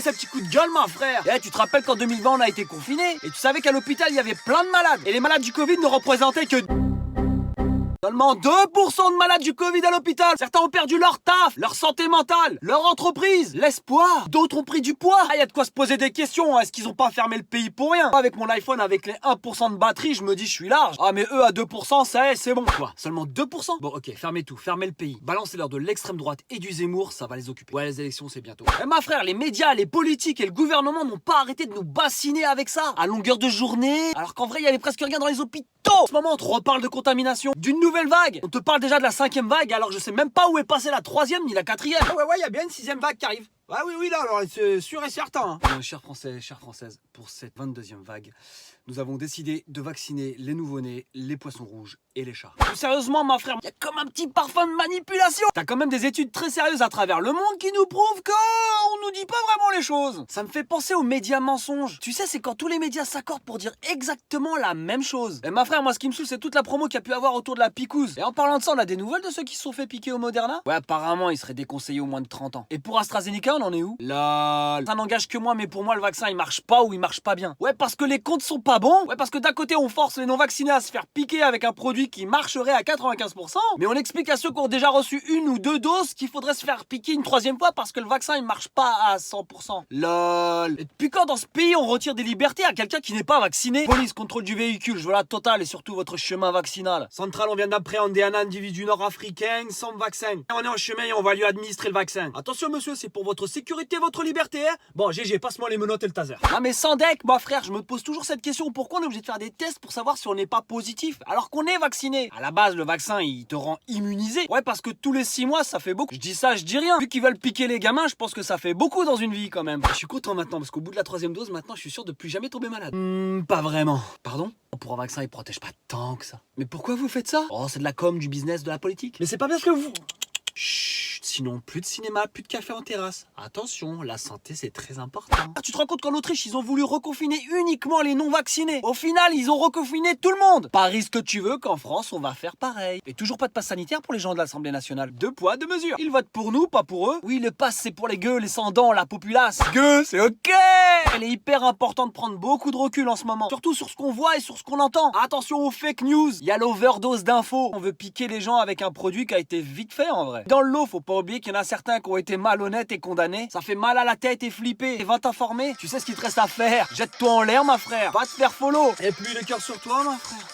ces petits coups de gueule, ma frère. Tu te rappelles qu'en 2020, on a été confinés et tu savais qu'à l'hôpital, il y avait plein de malades. Et les malades du Covid ne représentaient que... Seulement 2% de malades du Covid à l'hôpital. Certains ont perdu leur taf, leur santé mentale, leur entreprise, l'espoir. D'autres ont pris du poids. Il y a de quoi se poser des questions. Est-ce qu'ils ont pas fermé le pays pour rien? Avec mon iPhone, avec les 1% de batterie, je me dis je suis large. Ah mais eux à 2%, c'est bon. Quoi? Seulement 2%? Bon ok, fermez tout, fermez le pays. Balancez-leur de l'extrême droite et du Zemmour, ça va les occuper. Ouais, les élections c'est bientôt. Ma frère, les médias, les politiques et le gouvernement n'ont pas arrêté de nous bassiner avec ça. À longueur de journée. Alors qu'en vrai, il y avait presque rien dans les hôpitaux. En ce moment, on te reparle de contamination, d'une nouvelle vague. On te parle déjà de la 5e vague, alors je sais même pas où est passée la 3e ni la 4e. Ah ouais, il y a bien une 6e vague qui arrive. Ah oui, là, alors c'est sûr et certain. Chers Français, chères Françaises, pour cette 22e vague, nous avons décidé de vacciner les nouveau-nés, les poissons rouges et les chats. Plus sérieusement, ma frère, il y a comme un petit parfum de manipulation. T'as quand même des études très sérieuses à travers le monde qui nous prouvent qu'on nous dit pas vraiment les choses. Ça me fait penser aux médias mensonges. Tu sais, c'est quand tous les médias s'accordent pour dire exactement la même chose. Et ma frère, moi, ce qui me saoule, c'est toute la promo qu'il y a pu avoir autour de la picouse. Et en parlant de ça, on a des nouvelles de ceux qui se sont fait piquer au Moderna? Ouais, apparemment, ils seraient déconseillés aux moins de 30 ans. Et pour AstraZeneca, on en est où? Lol. Ça n'engage que moi, mais pour moi, le vaccin, il marche pas ou il marche pas bien. Ouais, parce que les comptes sont pas bons. Ouais, parce que d'un côté, on force les non-vaccinés à se faire piquer avec un produit qui marcherait à 95%. Mais on explique à ceux qui ont déjà reçu 1 ou 2 doses qu'il faudrait se faire piquer une 3e fois parce que le vaccin, il marche pas à 100%. Lol. Et depuis quand dans ce pays, on retire des libertés à quelqu'un qui n'est pas vacciné? Police, contrôle du véhicule, je veux la totale et surtout votre chemin vaccinal. Central, on vient d'appréhender un individu nord-africain sans vaccin. On est en chemin et on va lui administrer le vaccin. Attention monsieur, c'est pour votre sécurité, votre liberté, hein. Bon, GG, passe-moi les menottes et le taser. Ah mais sans deck, moi frère, je me pose toujours cette question. Pourquoi on est obligé de faire des tests pour savoir si on n'est pas positif alors qu'on est vacciné? À la base, le vaccin, il te rend immunisé. Ouais, parce que tous les 6 mois, ça fait beaucoup. Je dis ça, je dis rien. Vu qu'ils veulent piquer les gamins, je pense que ça fait beaucoup dans une vie quand même. Je suis content maintenant parce qu'au bout de la 3e dose, maintenant, je suis sûr de plus jamais tomber malade. Pas vraiment. Pardon? Pour un vaccin, il protège pas tant que ça. Mais pourquoi vous faites ça? Oh, c'est de la com, du business, de la politique. Mais c'est pas parce que vous... Chut, sinon plus de cinéma, plus de café en terrasse. Attention, la santé c'est très important. Ah, tu te rends compte qu'en Autriche, ils ont voulu reconfiner uniquement les non-vaccinés. Au final, ils ont reconfiné tout le monde. Parie ce que tu veux qu'en France, on va faire pareil. Et toujours pas de passe sanitaire pour les gens de l'Assemblée nationale. 2 poids, 2 mesures. Ils votent pour nous, pas pour eux. Oui, le pass c'est pour les gueux, les sans-dents, la populace. Gueux, c'est ok. Il est hyper important de prendre beaucoup de recul en ce moment. Surtout sur ce qu'on voit et sur ce qu'on entend. Attention aux fake news. Il y a l'overdose d'infos. On veut piquer les gens avec un produit qui a été vite fait en vrai. Dans le lot, faut pas oublier qu'il y en a certains qui ont été malhonnêtes et condamnés. Ça fait mal à la tête et flipper. Et va t'informer. Tu sais ce qu'il te reste à faire. Jette-toi en l'air, ma frère. Va te faire follow. Et puis le cœur sur toi, ma frère.